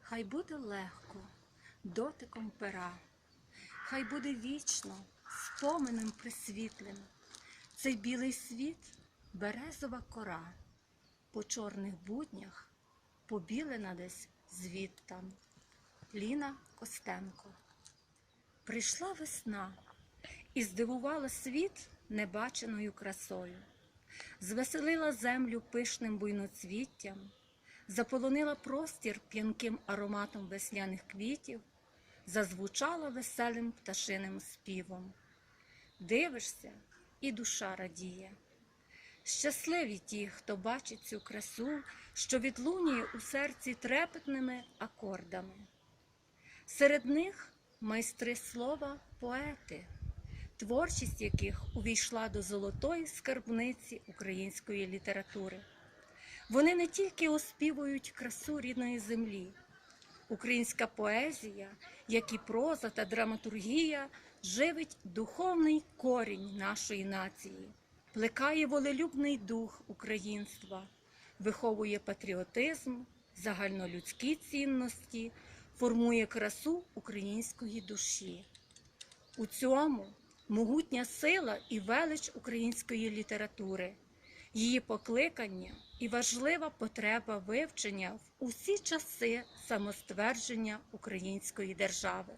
Хай буде легко, дотиком пера, хай буде вічно, споменем присвітлим. Цей білий світ – березова кора, по чорних буднях побілена десь звідтам. Ліна Костенко. Прийшла весна і здивувала світ небаченою красою. Звеселила землю пишним буйноцвіттям, заполонила простір п'янким ароматом весняних квітів, зазвучала веселим пташиним співом. Дивишся, і душа радіє. Щасливі ті, хто бачить цю красу, що відлунює у серці трепетними акордами. Серед них майстри слова поети, творчість яких увійшла до золотої скарбниці української літератури. Вони не тільки оспівують красу рідної землі. Українська поезія, як і проза та драматургія, живить духовний корінь нашої нації, плекає волелюбний дух українства, виховує патріотизм, загальнолюдські цінності, формує красу української душі. У цьому могутня сила і велич української літератури, її покликання і важлива потреба вивчення в усі часи самоствердження української держави.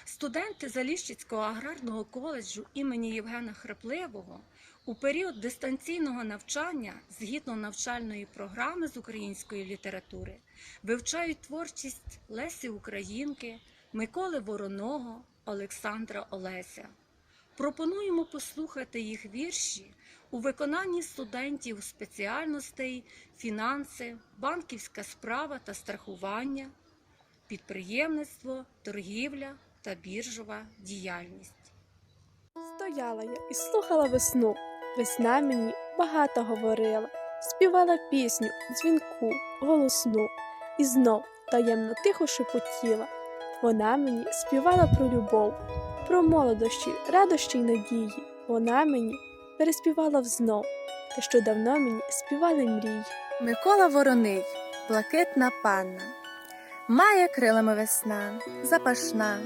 Студенти Заліщицького аграрного коледжу імені Євгена Храпливого у період дистанційного навчання, згідно навчальної програми з української літератури, вивчають творчість Лесі Українки, Миколи Вороного, Олександра Олеся. Пропонуємо послухати їх вірші у виконанні студентів спеціальностей фінанси, банківська справа та страхування, підприємництво, торгівля та біржова діяльність. Стояла я і слухала весну, весна мені багато говорила, співала пісню, дзвінку, голосну, і знов таємно тихо шепотіла. Вона мені співала про любов, про молодощі, радощі й надії. Вона мені переспівала взнов те, що давно мені співали мрії. Микола Вороний, блакитна панна. Має крилами весна, запашна,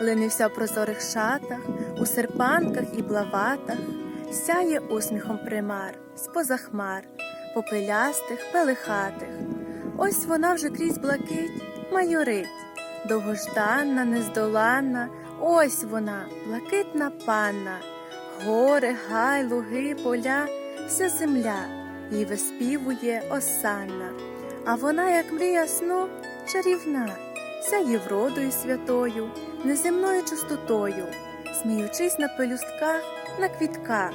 линився в прозорих шатах, у серпанках і блаватах, сяє усміхом примар, з-поза хмар, попелястих, пелихатих. Ось вона вже крізь блакить майорить, довгожданна, нездоланна, ось вона, блакитна панна. Гори, гай, луги, поля, вся земля їй виспівує осанна. А вона, як мрія сну, чарівна, сяє вродою святою, неземною чистотою, сміючись на пелюстках, на квітках,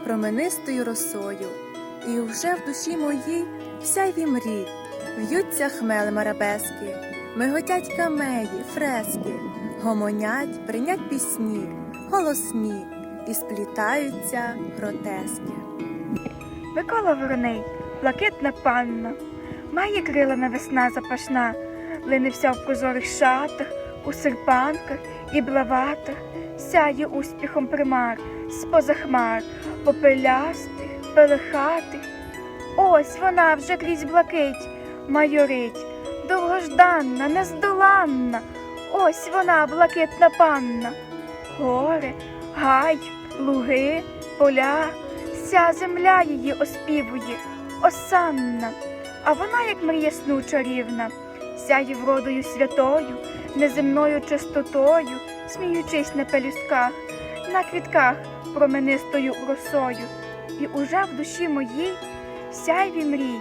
променистою росою. І вже в душі моїй в сяйві мрій в'ються хмелем арабески, миготять камеї, фрески, гомонять, бринять пісні, голосні, і сплітаються гротески. Микола Вороний, блакитна панна, має крилами весна запашна, линився в прозорих шатах, у серпанках і блаватах, сяє успіхом примар, з-поза хмар, попелястих, пелихатих. Ось вона вже крізь блакить майорить, довгожданна, нездоланна, ось вона, блакитна панна. Гори, гай, луги, поля, вся земля її оспівує, осанна. А вона, як мрія сну чарівна, сяє вродою святою, неземною чистотою, сміючись на пелюстках, на квітках променистою росою. І уже в душі моїй в сяйві мрій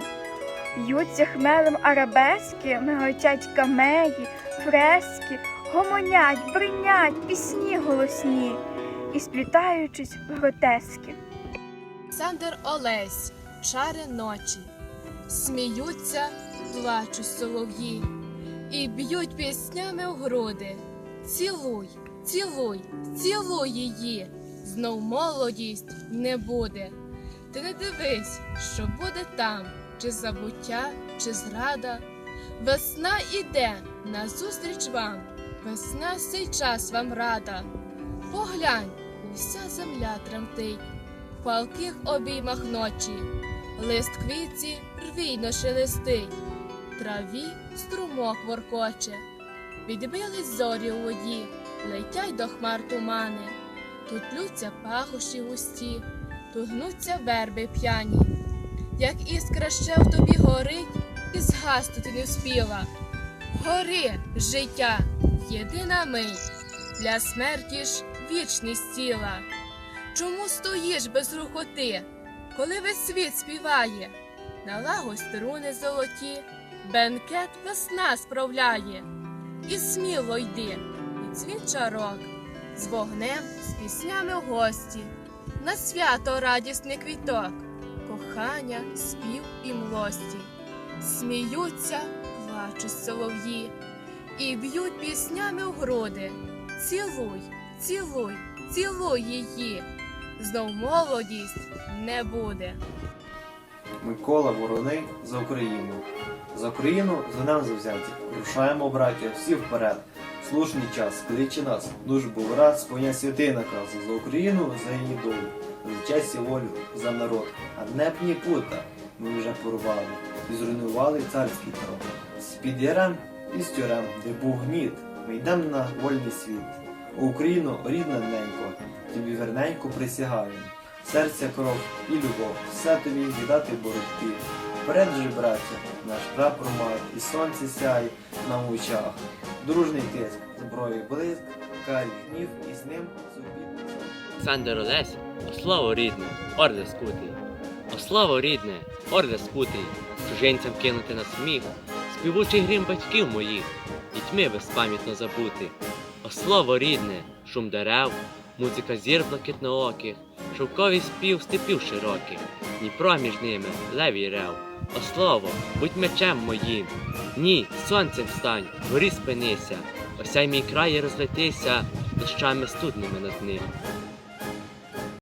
в'ються хмелем арабески, миготять камеї, фрески, гомонять, бринять пісні голосні, і сплітаючись гротески. Олександр Олесь, чари ночі, сміються, плачуть солов'ї і б'ють піснями в груди. Цілуй, цілуй, цілуй її, знов молодість не буде. Ти не дивись, що буде там, чи забуття, чи зрада. Весна іде назустріч вам, весна в цей час вам рада. Поглянь, уся земля тремтить в палких обіймах ночі, лист квітці рвійно шелестить. траві струмок воркоче. Відбились зорі у воді, летять до хмар тумани. Тут плються пахощі густі, тут гнуться верби п'яні. Як іскра ще в тобі горить, і згаснути не вспіла. Гори, життя, єдина мить, для смерті ж вічність ціла. Чому стоїш без рухоти, коли весь світ співає? Налагодь струни золоті, бенкет весна справляє. І сміло йди, і цвіт чарок, з вогнем, з піснями в гості, на свято радісний квіток, кохання, спів і млості. Сміються, плачуть солов'ї, і б'ють піснями в груди. Цілуй, цілуй, цілуй її, знов молодість не буде. Микола Вороний за Україну. За Україну звенем завзяті. Рушаємо, браття, всі вперед. Слушний час, кличе нас, душ був рад, сповня святий наказ. За Україну, за її долю, за честь і волю, за народ. А днепні пута ми вже порвали і зруйнували царський трон. З-під ярем і з тюрем, де був гніт, ми йдем на вольний світ. О, Україно, рідна ненько, тобі верненько присягаємо. Серця, кров і любов, все тобі віддати боротьбі. Вперед же, браття, наш прапор має, і сонце сяє нам в очах. Дружний тиск, зброї блиск, карі гнів, і з ним зубі. Олександр Олесь, о слово рідне, орде скутий. О слово рідне, орде скутий, чужинцям кинути на сміх, співучий грім батьків моїх, дітьми безпам'ятно забути. О слово рідне, шум дерев, музика зір блакитнооких, шовковий спів степів широких, Дніпро між ними, левій рев. О слово, будь мечем моїм, ні, сонцем встань, горі спинися, осяй мій край і розлетися, дощами студними над ним.